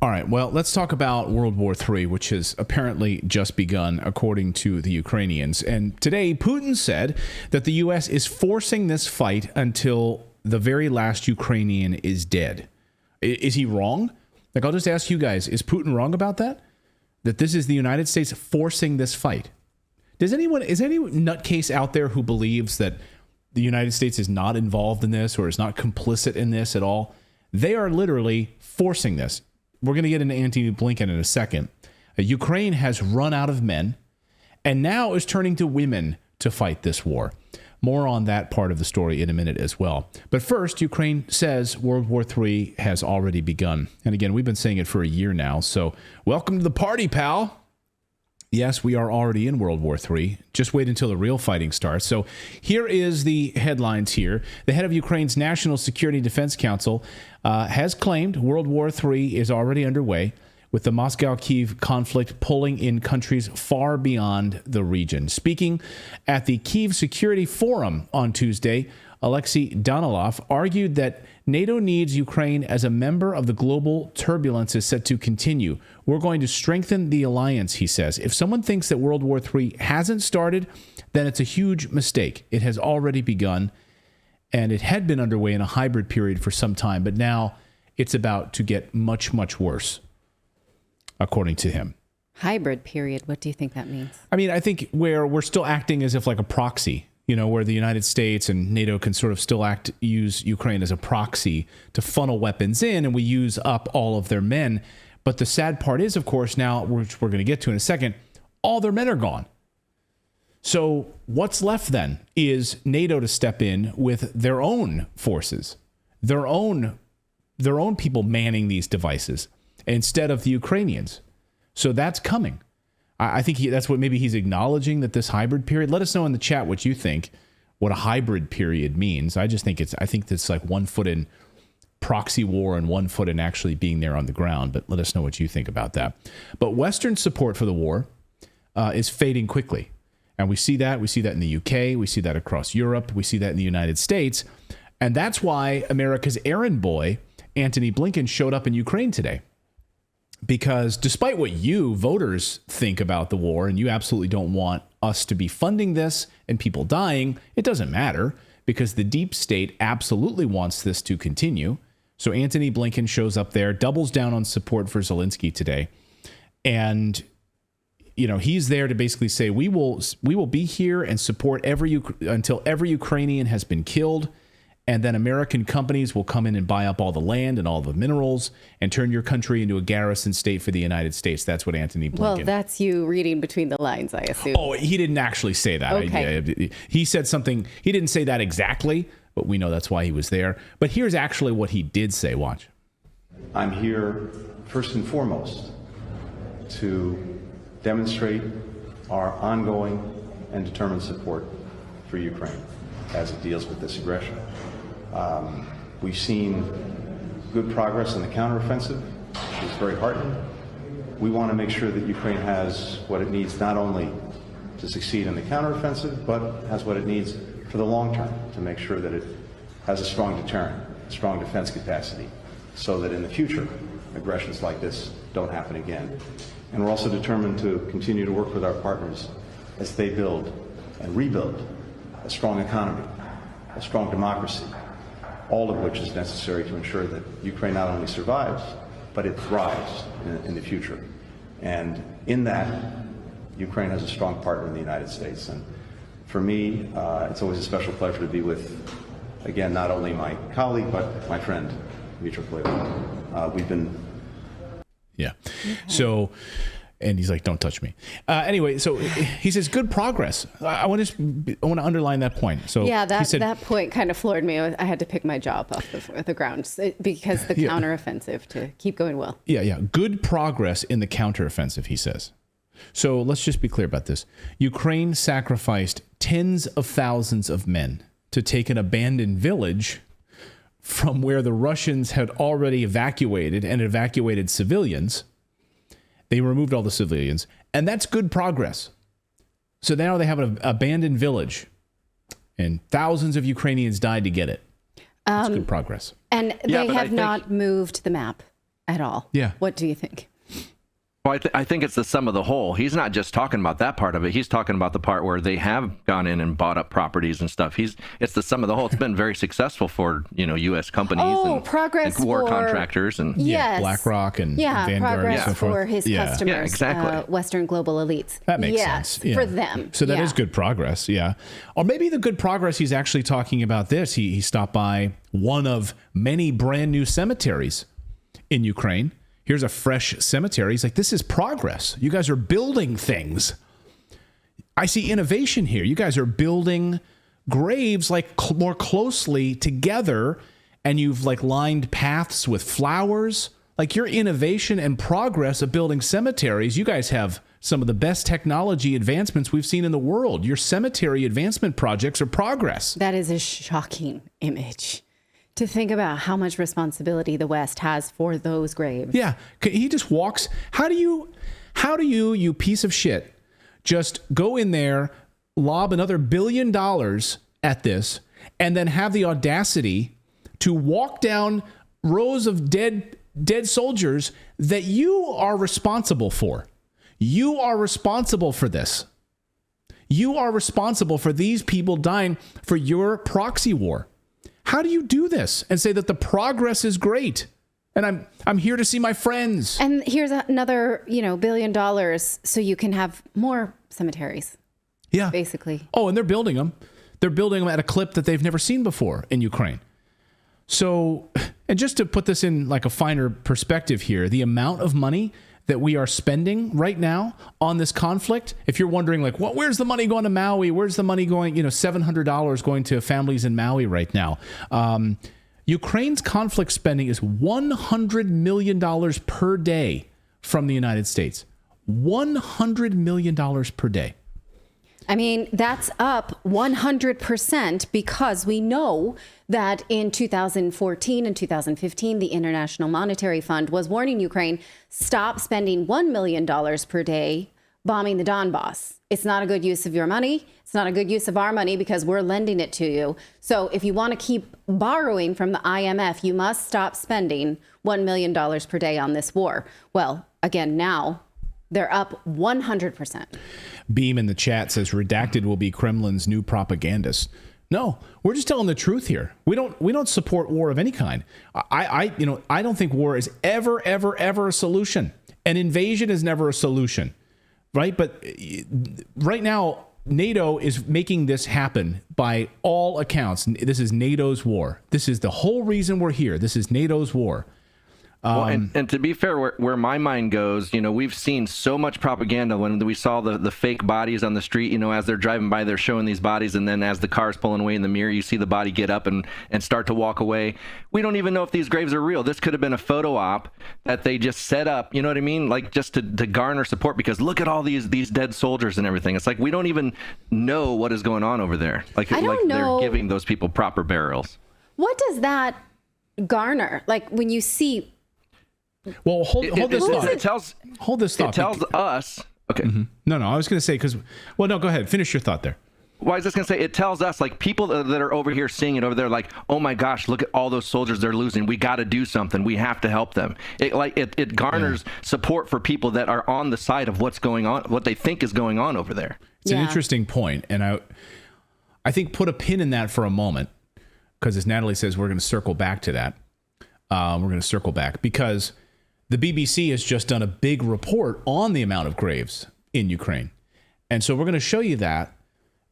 All right, well, let's talk about World War III, which has apparently just begun, according to the Ukrainians. And today, Putin said that the U.S. is forcing this fight until the very last Ukrainian is dead. Is he wrong? Like, I'll just ask you guys, is Putin wrong about that? That this is the United States forcing this fight? Is any nutcase out there who believes that the United States is not involved in this or is not complicit in this at all? They are literally forcing this. We're going to get into Antony Blinken in a second. Ukraine has run out of men and now is turning to women to fight this war. More on that part of the story in a minute as well. But first, Ukraine says World War III has already begun. And again, we've been saying it for a year now. So welcome to the party, pal. Yes, we are already in World War III. Just wait until the real fighting starts. So here is the headlines here. The head of Ukraine's National Security Defense Council has claimed World War III is already underway, with the Moscow-Kiev conflict pulling in countries far beyond the region. Speaking at the Kiev Security Forum on Tuesday, Alexei Danilov argued that NATO needs Ukraine as a member of the global turbulence is set to continue. We're going to strengthen the alliance, he says. If someone thinks that World War III hasn't started, then it's a huge mistake. It has already begun, and it had been underway in a hybrid period for some time, but now it's about to get much, much worse, according to him. Hybrid period, what do you think that means? I mean, I think where we're still acting as if like a proxy, you know, where the United States and NATO can sort of still use Ukraine as a proxy to funnel weapons in, and we use up all of their men. But the sad part is, of course, now, which we're going to get to in a second, all their men are gone. So what's left then is NATO to step in with their own forces, their own people manning these devices instead of the Ukrainians. So that's coming. I think that's what maybe he's acknowledging, that this hybrid period. Let us know in the chat what you think, what a hybrid period means. I think it's like 1 foot in proxy war and 1 foot in actually being there on the ground. But let us know what you think about that. But Western support for the war is fading quickly. And we see that. We see that in the UK. We see that across Europe. We see that in the United States. And that's why America's errand boy, Antony Blinken, showed up in Ukraine today. Because despite what you voters think about the war, and you absolutely don't want us to be funding this and people dying, it doesn't matter, because the deep state absolutely wants this to continue. So Antony Blinken shows up there, doubles down on support for Zelensky today. And, you know, he's there to basically say, we will be here and support until every Ukrainian has been killed. And then American companies will come in and buy up all the land and all the minerals and turn your country into a garrison state for the United States. That's what Antony Blinken... Well, that's you reading between the lines, I assume. Oh, he didn't actually say that. Okay. He said something... He didn't say that exactly, but we know that's why he was there. But here's actually what he did say. Watch. I'm here, first and foremost, to demonstrate our ongoing and determined support for Ukraine as it deals with this aggression. We've seen good progress in the counteroffensive, which is very heartening. We want to make sure that Ukraine has what it needs not only to succeed in the counteroffensive, but has what it needs for the long term to make sure that it has a strong deterrent, a strong defense capacity, so that in the future, aggressions like this don't happen again. And we're also determined to continue to work with our partners as they build and rebuild a strong economy, a strong democracy, all of which is necessary to ensure that Ukraine not only survives, but it thrives in the future. And in that, Ukraine has a strong partner in the United States. And for me, it's always a special pleasure to be with, again, not only my colleague, but my friend, Dmitry Kuleba. We've been... Yeah. So... And he's like, don't touch me. Anyway, so he says, good progress. I want to underline that point. So yeah, he said, that point kind of floored me. I had to pick my jaw off the ground because the counteroffensive to keep going well. Yeah. Good progress in the counteroffensive, he says. So let's just be clear about this. Ukraine sacrificed tens of thousands of men to take an abandoned village from where the Russians had already evacuated civilians. They removed all the civilians, and that's good progress. So now they have an abandoned village, and thousands of Ukrainians died to get it. That's good progress. And they have not moved the map. at all. Yeah. What do you think? Well, I think it's the sum of the whole. He's not just talking about that part of it. He's talking about the part where they have gone in and bought up properties and stuff. It's the sum of the whole. It's been very successful for, U.S. companies and progress war for contractors and yes. BlackRock and Vanguard progress and so forth. for his customers, Yeah, exactly. Western global elites. That makes sense. Yeah. For them. So that is good progress, yeah. Or maybe the good progress he's actually talking about this. He stopped by one of many brand new cemeteries in Ukraine. Here's a fresh cemetery. He's like, this is progress. You guys are building things. I see innovation here. You guys are building graves like more closely together, and you've like lined paths with flowers. Like your innovation and progress of building cemeteries, you guys have some of the best technology advancements we've seen in the world. Your cemetery advancement projects are progress. That is a shocking image. To think about how much responsibility the West has for those graves. Yeah, he just walks. How do you, you piece of shit, just go in there, lob another $1 billion at this, and then have the audacity to walk down rows of dead soldiers that you are responsible for? You are responsible for this. You are responsible for these people dying for your proxy war. How do you do this and say that the progress is great? And I'm here to see my friends. And here's another, $1 billion so you can have more cemeteries. Yeah. Basically. Oh, and they're building them. They're building them at a clip that they've never seen before in Ukraine. So, and just to put this in like a finer perspective here, the amount of money that we are spending right now on this conflict, if you're wondering like, where's the money going to Maui? Where's the money going? $700 going to families in Maui right now. Ukraine's conflict spending is $100 million per day from the United States. $100 million per day. I mean, that's up 100% because we know that in 2014 and 2015, the International Monetary Fund was warning Ukraine, stop spending $1 million per day bombing the Donbass. It's not a good use of your money. It's not a good use of our money because we're lending it to you. So if you want to keep borrowing from the IMF, you must stop spending $1 million per day on this war. Well, again, now they're up 100%. Beam in the chat says Redacted will be Kremlin's new propagandist. No, we're just telling the truth here. We don't support war of any kind. I don't think war is ever a solution. An invasion is never a solution, right? But right now, NATO is making this happen by all accounts. This is NATO's war. This is the whole reason we're here. This is NATO's war. Well, and to be fair, where my mind goes, we've seen so much propaganda when we saw the fake bodies on the street, as they're driving by, they're showing these bodies. And then as the car's pulling away in the mirror, you see the body get up and start to walk away. We don't even know if these graves are real. This could have been a photo op that they just set up. You know what I mean? Like just to garner support, because look at all these dead soldiers and everything. It's like we don't even know what is going on over there. Like they're giving those people proper burials. What does that garner? Like when you see... Well, hold this thought. Hold this thought. It tells us. Okay. Mm-hmm. No, I was going to say no, go ahead. Finish your thought there. Well, I was just going to say, it tells us, like, people that are over here seeing it over there, like, oh my gosh, look at all those soldiers they're losing. We got to do something. We have to help them. It garners support for people that are on the side of what's going on, what they think is going on over there. It's an interesting point, and I think put a pin in that for a moment, because as Natalie says, we're going to circle back to that. We're going to circle back because the BBC has just done a big report on the amount of graves in Ukraine. And so we're going to show you that.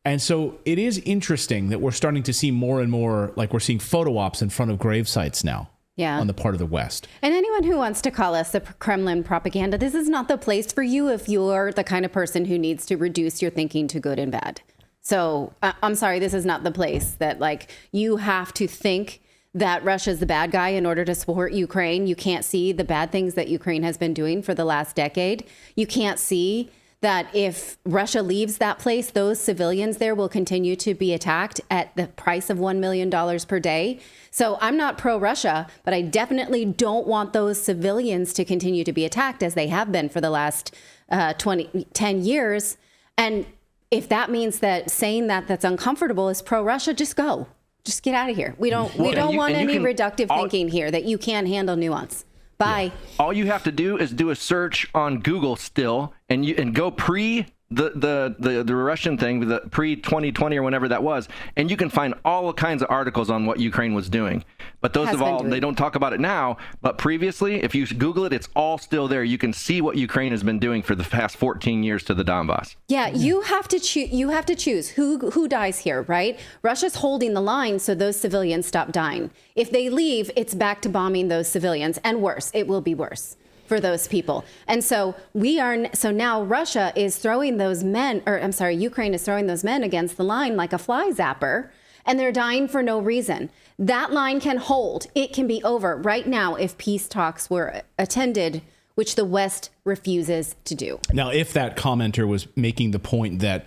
And so it is interesting that we're starting to see more and more, like we're seeing photo ops in front of grave sites now on the part of the West. And anyone who wants to call us the Kremlin propaganda, this is not the place for you if you're the kind of person who needs to reduce your thinking to good and bad. So I'm sorry, this is not the place that you have to think that Russia's the bad guy in order to support Ukraine. You can't see the bad things that Ukraine has been doing for the last decade. You can't see that if Russia leaves that place, those civilians there will continue to be attacked at the price of $1 million per day. So I'm not pro-Russia, but I definitely don't want those civilians to continue to be attacked as they have been for the last 10 years. And if that means that saying that's uncomfortable is pro-Russia, just go. Just get out of here. We don't want any reductive thinking here that you can't handle nuance. Bye. All you have to do is do a search on Google still, and go pre the Russian thing, the pre 2020 or whenever that was, and you can find all kinds of articles on what Ukraine was doing. But those they don't talk about it now. But previously, if you Google it, it's all still there. You can see what Ukraine has been doing for the past 14 years to the Donbass. Yeah, you have to choose. You have to choose who dies here, right? Russia's holding the line so those civilians stop dying. If they leave, it's back to bombing those civilians, and worse. It will be worse for those people. And so now Russia is throwing those men, Ukraine is throwing those men against the line like a fly zapper, and they're dying for no reason. That line can hold. It can be over right now if peace talks were attended, which the West refuses to do. Now, if that commenter was making the point that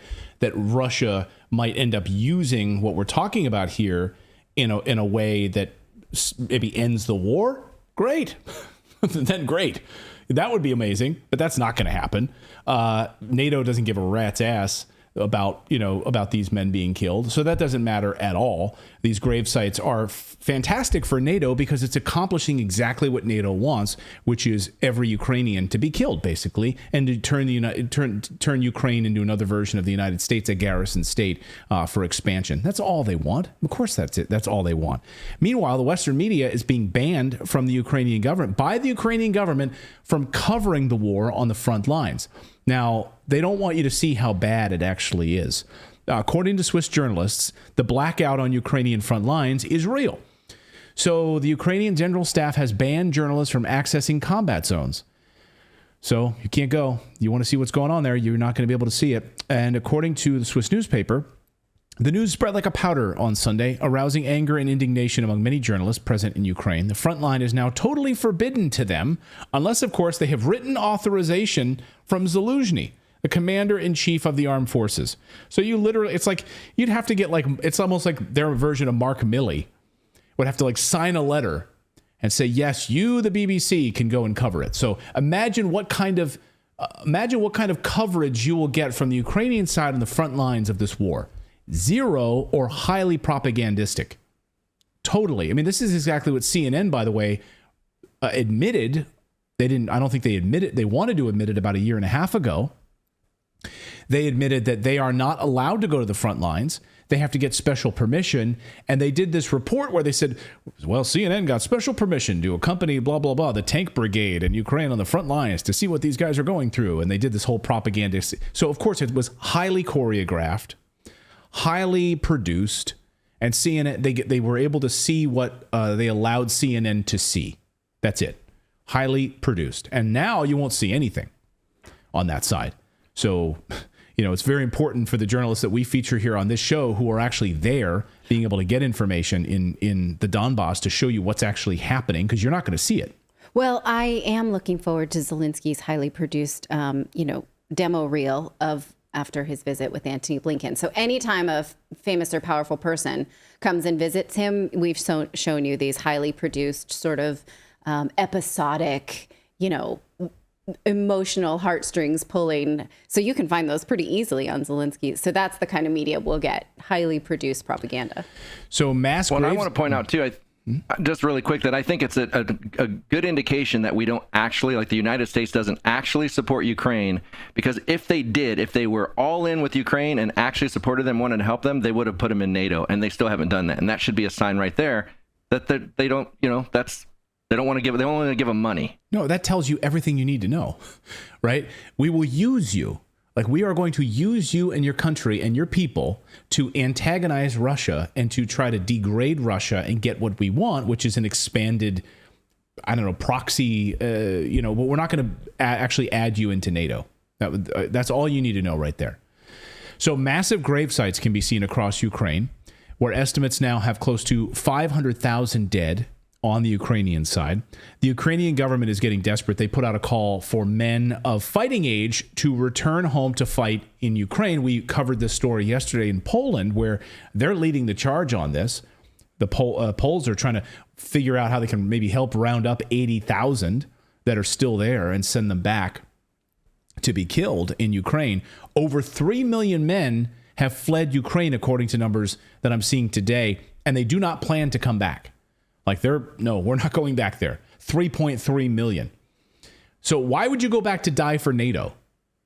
Russia might end up using what we're talking about here in a way that maybe ends the war, great. Then great. That would be amazing, but that's not going to happen. NATO doesn't give a rat's ass about these men being killed. So that doesn't matter at all. These grave sites are fantastic for NATO because it's accomplishing exactly what NATO wants, which is every Ukrainian to be killed, basically, and to turn Ukraine into another version of the United States, a garrison state for expansion. That's all they want. Of course, that's it. That's all they want. Meanwhile, the Western media is being banned from the Ukrainian government, by the Ukrainian government, from covering the war on the front lines. Now, they don't want you to see how bad it actually is. According to Swiss journalists, the blackout on Ukrainian front lines is real. So the Ukrainian General Staff has banned journalists from accessing combat zones. So you can't go. You want to see what's going on there, you're not going to be able to see it. And according to the Swiss newspaper, the news spread like a powder on Sunday, arousing anger and indignation among many journalists present in Ukraine. The front line is now totally forbidden to them, unless, of course, they have written authorization from Zaluzhny, the commander-in-chief of the armed forces. So you literally, it's like, you'd have to get it's almost like their version of Mark Milley would have to sign a letter and say, yes, you, the BBC, can go and cover it. So imagine what kind of coverage you will get from the Ukrainian side on the front lines of this war. Zero or highly propagandistic. Totally. I mean, this is exactly what CNN, by the way, admitted. I don't think they admitted. They wanted to admit it about a year and a half ago. They admitted that they are not allowed to go to the front lines. They have to get special permission. And they did this report where they said, well, CNN got special permission to accompany blah, blah, blah, the tank brigade in Ukraine on the front lines to see what these guys are going through. And they did this whole propaganda. So, of course, it was highly choreographed, highly produced, and CNN, they were able to see what they allowed CNN to see. That's it. Highly produced. And now you won't see anything on that side. So, it's very important for the journalists that we feature here on this show who are actually there, being able to get information in the Donbass to show you what's actually happening, because you're not going to see it. Well, I am looking forward to Zelensky's highly produced, demo reel of after his visit with Antony Blinken. So anytime a famous or powerful person comes and visits him, we've shown you these highly produced sort of episodic, emotional heartstrings pulling. So you can find those pretty easily on Zelensky. So that's the kind of media we'll get, highly produced propaganda. So I want to point out too, just really quick, that I think it's a good indication that we don't actually, the United States doesn't actually support Ukraine, because if they were all in with Ukraine and actually supported them, wanted to help them, they would have put them in NATO, and they still haven't done that. And that should be a sign right there that they don't, they don't want to give them money. No, that tells you everything you need to know, right? We will use you. We are going to use you and your country and your people to antagonize Russia and to try to degrade Russia and get what we want, which is an expanded, proxy, but we're not going to actually add you into NATO. That's all you need to know right there. So massive grave sites can be seen across Ukraine, where estimates now have close to 500,000 dead on the Ukrainian side. The Ukrainian government is getting desperate. They put out a call for men of fighting age to return home to fight in Ukraine. We covered this story yesterday in Poland, where they're leading the charge on this. The Poles are trying to figure out how they can maybe help round up 80,000 that are still there and send them back to be killed in Ukraine. Over 3 million men have fled Ukraine, according to numbers that I'm seeing today, and they do not plan to come back. We're not going back there. 3.3 million. So why would you go back to die for NATO?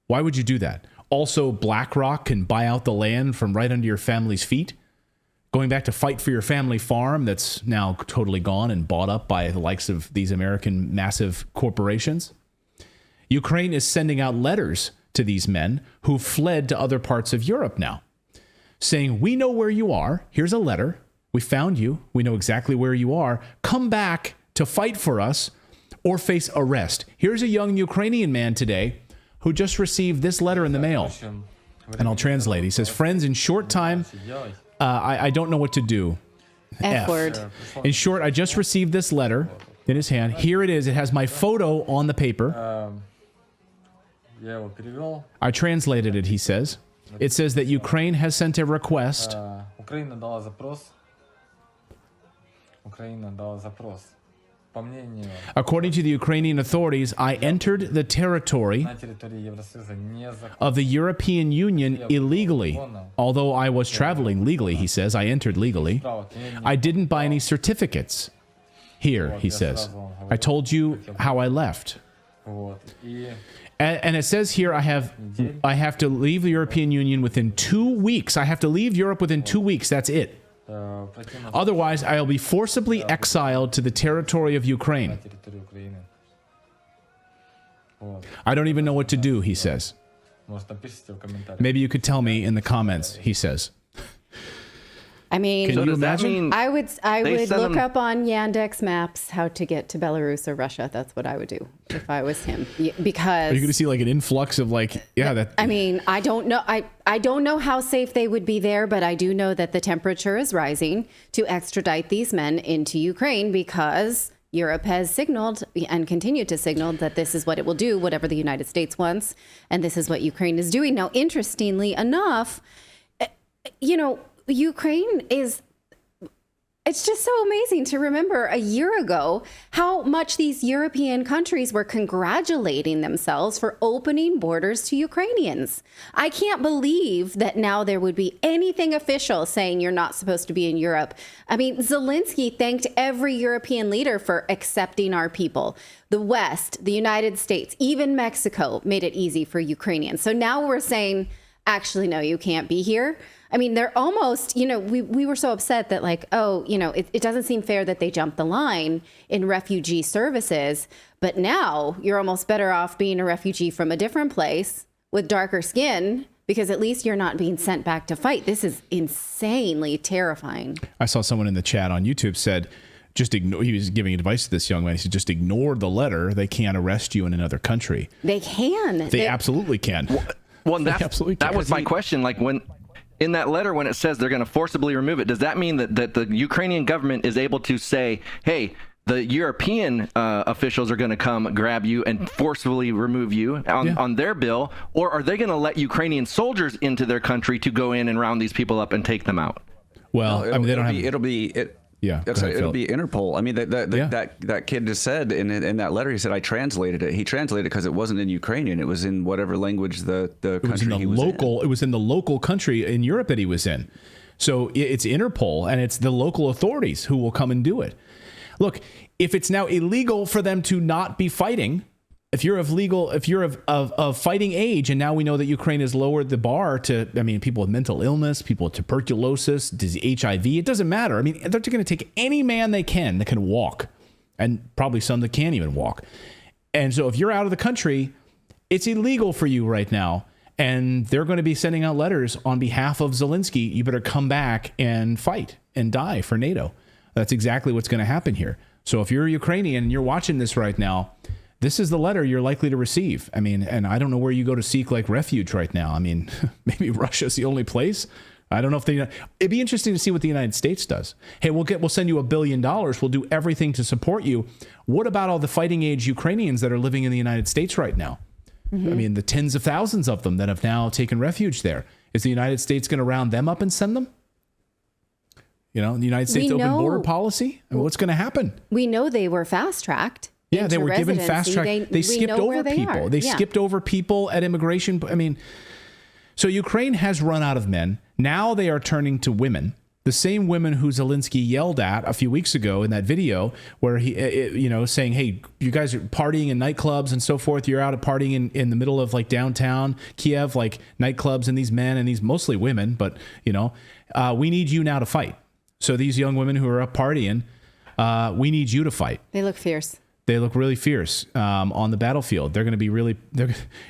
Why would you do that? Also, BlackRock can buy out the land from right under your family's feet. Going back to fight for your family farm that's now totally gone and bought up by the likes of these American massive corporations. Ukraine is sending out letters to these men who fled to other parts of Europe now, saying, we know where you are. Here's a letter. We found you. We know exactly where you are. Come back to fight for us or face arrest. Here's a young Ukrainian man today who just received this letter in the mail. And I'll translate. He says, friends, in short time, I don't know what to do. F word. In short, I just received this letter in his hand. Here it is. It has my photo on the paper. I translated it, he says. It says that Ukraine has sent a request. According to the Ukrainian authorities, I entered the territory of the European Union illegally. Although I was traveling legally, he says, I entered legally. I didn't buy any certificates. Here, he says, I told you how I left. And it says here, I have to leave the European Union within 2 weeks. I have to leave Europe within 2 weeks. That's it. Otherwise, I'll be forcibly exiled to the territory of Ukraine. I don't even know what to do, he says. Maybe you could tell me in the comments, he says. I mean, Can you imagine? I would look up on Yandex Maps how to get to Belarus or Russia. That's what I would do if I was him. Because Are you going to see like an influx of like, I mean, I don't know. I don't know how safe they would be there, but I do know that the temperature is rising to extradite these men into Ukraine because Europe has signaled and continued to signal that this is what it will do, whatever the United States wants. And this is what Ukraine is doing. Now, interestingly enough, Ukraine it's just so amazing to remember a year ago how much these European countries were congratulating themselves for opening borders to Ukrainians. I can't believe that now there would be anything official saying you're not supposed to be in Europe. I mean, Zelensky thanked every European leader for accepting our people. The West, the United States, even Mexico made it easy for Ukrainians. So now we're saying, actually, no, you can't be here. I mean, they're almost, we were so upset that it doesn't seem fair that they jumped the line in refugee services. But now you're almost better off being a refugee from a different place with darker skin because at least you're not being sent back to fight. This is insanely terrifying. I saw someone in the chat on YouTube said, he was giving advice to this young man. He said, just ignore the letter. They can't arrest you in another country. They can. They absolutely can. Well, that was my question. Like in that letter, when it says they're going to forcibly remove it, does that mean that the Ukrainian government is able to say, hey, the European officials are going to come grab you and forcibly remove you on their bill? Or are they going to let Ukrainian soldiers into their country to go in and round these people up and take them out? Well, no, they don't have... It'll be Interpol. I mean, that kid just said in that letter, he said, I translated it. He translated it because it wasn't in Ukrainian. It was in whatever language the country he was in. It was in the local country in Europe that he was in. So it's Interpol, and it's the local authorities who will come and do it. Look, if it's now illegal for them to not be fighting, if you're of fighting age, and now we know that Ukraine has lowered the bar to, people with mental illness, people with tuberculosis, HIV, it doesn't matter. I mean, they're going to take any man they can that can walk, and probably some that can't even walk. And so if you're out of the country, it's illegal for you right now. And they're going to be sending out letters on behalf of Zelensky. You better come back and fight and die for NATO. That's exactly what's going to happen here. So if you're a Ukrainian and you're watching this right now, this is the letter you're likely to receive. I mean, and I don't know where you go to seek like refuge right now. I mean, maybe Russia's the only place. I don't know if it'd be interesting to see what the United States does. Hey, we'll send you $1 billion. We'll do everything to support you. What about all the fighting age Ukrainians that are living in the United States right now? Mm-hmm. I mean, the tens of thousands of them that have now taken refuge there. Is the United States going to round them up and send them? The United States open border policy? I mean, what's going to happen? We know they were fast-tracked. Yeah, they were given fast track. They skipped over people. They skipped over people at immigration. I mean, so Ukraine has run out of men. Now they are turning to women. The same women who Zelensky yelled at a few weeks ago in that video where he, saying, hey, you guys are partying in nightclubs and so forth. You're out at partying in the middle of like downtown Kiev, like nightclubs, and these men and these mostly women. But, we need you now to fight. So these young women who are up partying, we need you to fight. They look fierce. They look really fierce on the battlefield. They're going to be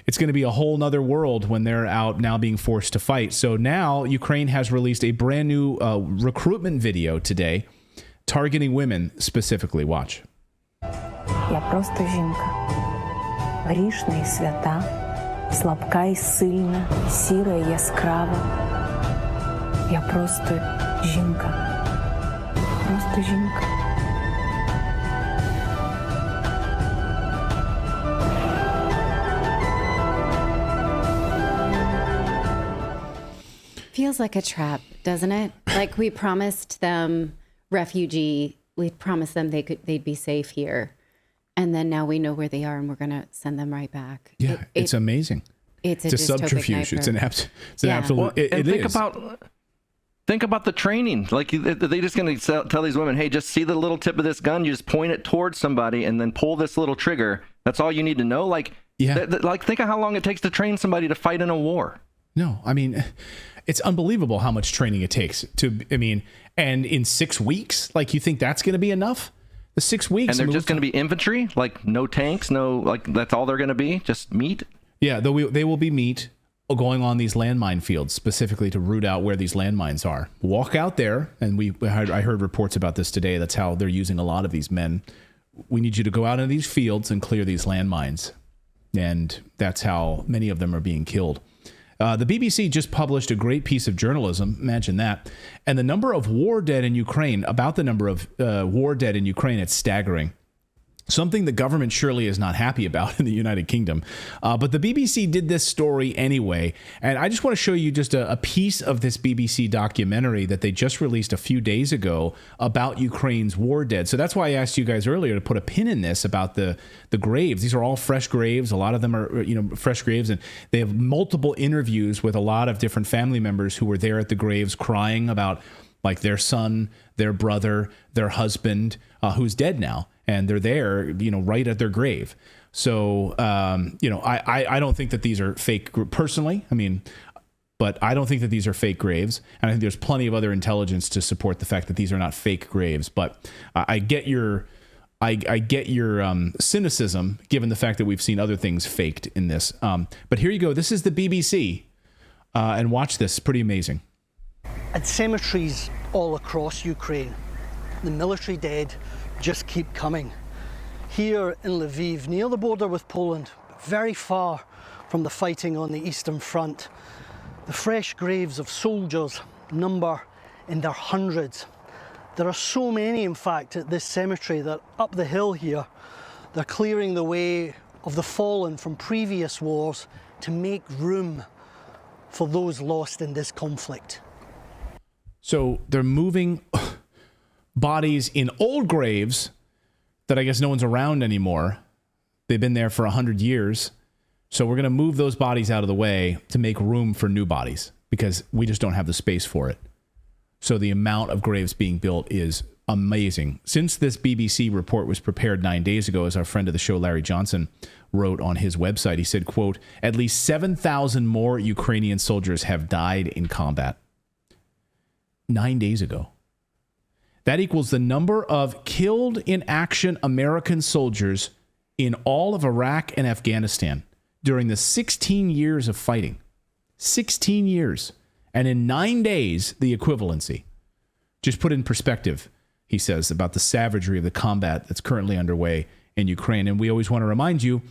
it's going to be a whole nother world when they're out now being forced to fight. So now Ukraine has released a brand new recruitment video today targeting women specifically. Watch. Я просто жінка. Грішна і свята, слабка і сильна, сіра і яскрава. Я просто жінка. Просто жінка. Feels like a trap, doesn't it? Like we promised them we promised them they'd be safe here. And then now we know where they are and we're going to send them right back. Yeah, it's amazing. It's a subterfuge. It's an absolute. Think about the training. Like they just going to tell these women, hey, just see the little tip of this gun. You just point it towards somebody and then pull this little trigger. That's all you need to know. Like, think of how long it takes to train somebody to fight in a war. No, I mean, it's unbelievable how much training it takes and in 6 weeks, like you think that's going to be enough? The 6 weeks. And they're just going to be infantry, like no tanks, that's all they're going to be, just meat. Yeah, they will be meat going on these landmine fields specifically to root out where these landmines are. Walk out there, and I heard reports about this today. That's how they're using a lot of these men. We need you to go out into these fields and clear these landmines. And that's how many of them are being killed. The BBC just published a great piece of journalism, imagine that, and the number of war dead in Ukraine, about the number of war dead in Ukraine, it's staggering. Something the government surely is not happy about in the United Kingdom. But the BBC did this story anyway. And I just want to show you just a piece of this BBC documentary that they just released a few days ago about Ukraine's war dead. So that's why I asked you guys earlier to put a pin in this about the graves. These are all fresh graves. A lot of them are, fresh graves. And they have multiple interviews with a lot of different family members who were there at the graves crying about like their son, their brother, their husband, who's dead now. And they're there, right at their grave. So, I don't think that these are fake personally. But I don't think that these are fake graves. And I think there's plenty of other intelligence to support the fact that these are not fake graves. But I get your cynicism, given the fact that we've seen other things faked in this. But here you go. This is the BBC. And watch this. Pretty amazing. At cemeteries all across Ukraine, the military dead just keep coming. Here in Lviv, near the border with Poland, very far from the fighting on the Eastern Front, the fresh graves of soldiers number in their hundreds. There are so many, in fact, at this cemetery that up the hill here, they're clearing the way of the fallen from previous wars to make room for those lost in this conflict. So they're moving bodies in old graves that I guess no one's around anymore. They've been there for 100 years. So we're going to move those bodies out of the way to make room for new bodies because we just don't have the space for it. So the amount of graves being built is amazing. Since this BBC report was prepared 9 days ago, as our friend of the show, Larry Johnson, wrote on his website, he said, quote, at least 7,000 more Ukrainian soldiers have died in combat. 9 days ago. That equals the number of killed in action American soldiers in all of Iraq and Afghanistan during the 16 years of fighting. 16 years. And in 9 days, the equivalency. Just put in perspective, he says, about the savagery of the combat that's currently underway in Ukraine. And we always want to remind you,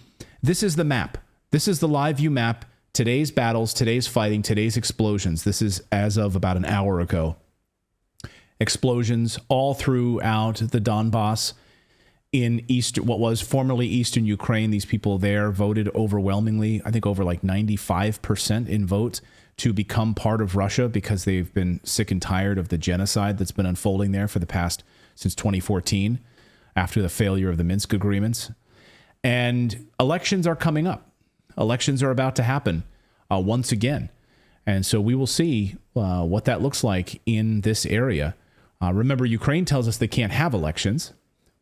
this is the map. This is the live view map. Today's battles, today's fighting, today's explosions. This is as of about an hour ago. Explosions all throughout the Donbass in what was formerly Eastern Ukraine. These people there voted overwhelmingly, I think over like 95% in votes to become part of Russia because they've been sick and tired of the genocide that's been unfolding there since 2014 after the failure of the Minsk agreements. And elections are coming up. Elections are about to happen once again. And so we will see what that looks like in this area. Remember, Ukraine tells us they can't have elections,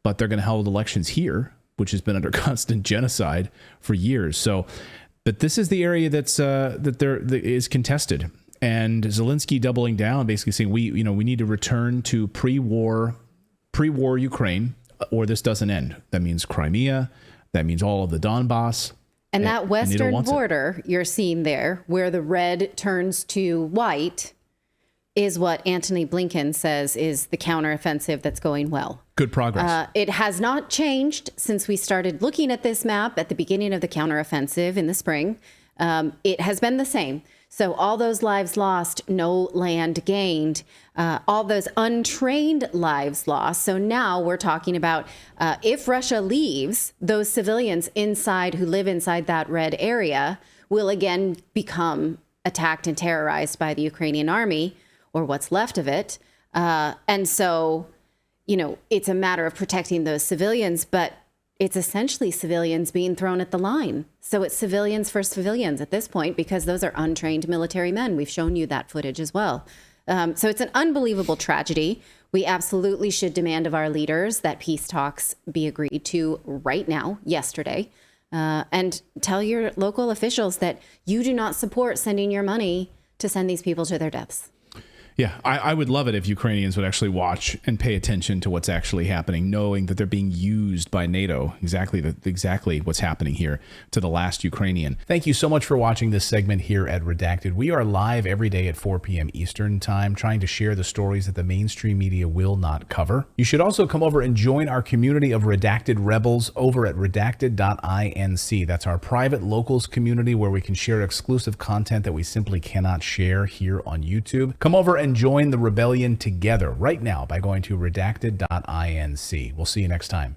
but they're going to hold elections here, which has been under constant genocide for years. So, but this is the area that is contested. And Zelensky doubling down, basically saying we need to return to pre-war Ukraine, or this doesn't end. That means Crimea. That means all of the Donbass. And that western border you're seeing there, where the red turns to white, is what Antony Blinken says is the counteroffensive that's going well. Good progress. It has not changed since we started looking at this map at the beginning of the counteroffensive in the spring. It has been the same. So all those lives lost, no land gained, all those untrained lives lost. So now we're talking about if Russia leaves, those civilians inside who live inside that red area will again become attacked and terrorized by the Ukrainian army, or what's left of it. And so, it's a matter of protecting those civilians, but it's essentially civilians being thrown at the line. So it's civilians for civilians at this point, because those are untrained military men. We've shown you that footage as well. So it's an unbelievable tragedy. We absolutely should demand of our leaders that peace talks be agreed to right now, yesterday. And tell your local officials that you do not support sending your money to send these people to their deaths. Yeah, I would love it if Ukrainians would actually watch and pay attention to what's actually happening, knowing that they're being used by NATO. Exactly what's happening here to the last Ukrainian. Thank you so much for watching this segment here at Redacted. We are live every day at 4 p.m. Eastern Time, trying to share the stories that the mainstream media will not cover. You should also come over and join our community of Redacted Rebels over at redacted.inc. That's our private locals community where we can share exclusive content that we simply cannot share here on YouTube. Come over and join the rebellion together right now by going to redacted.inc. We'll see you next time.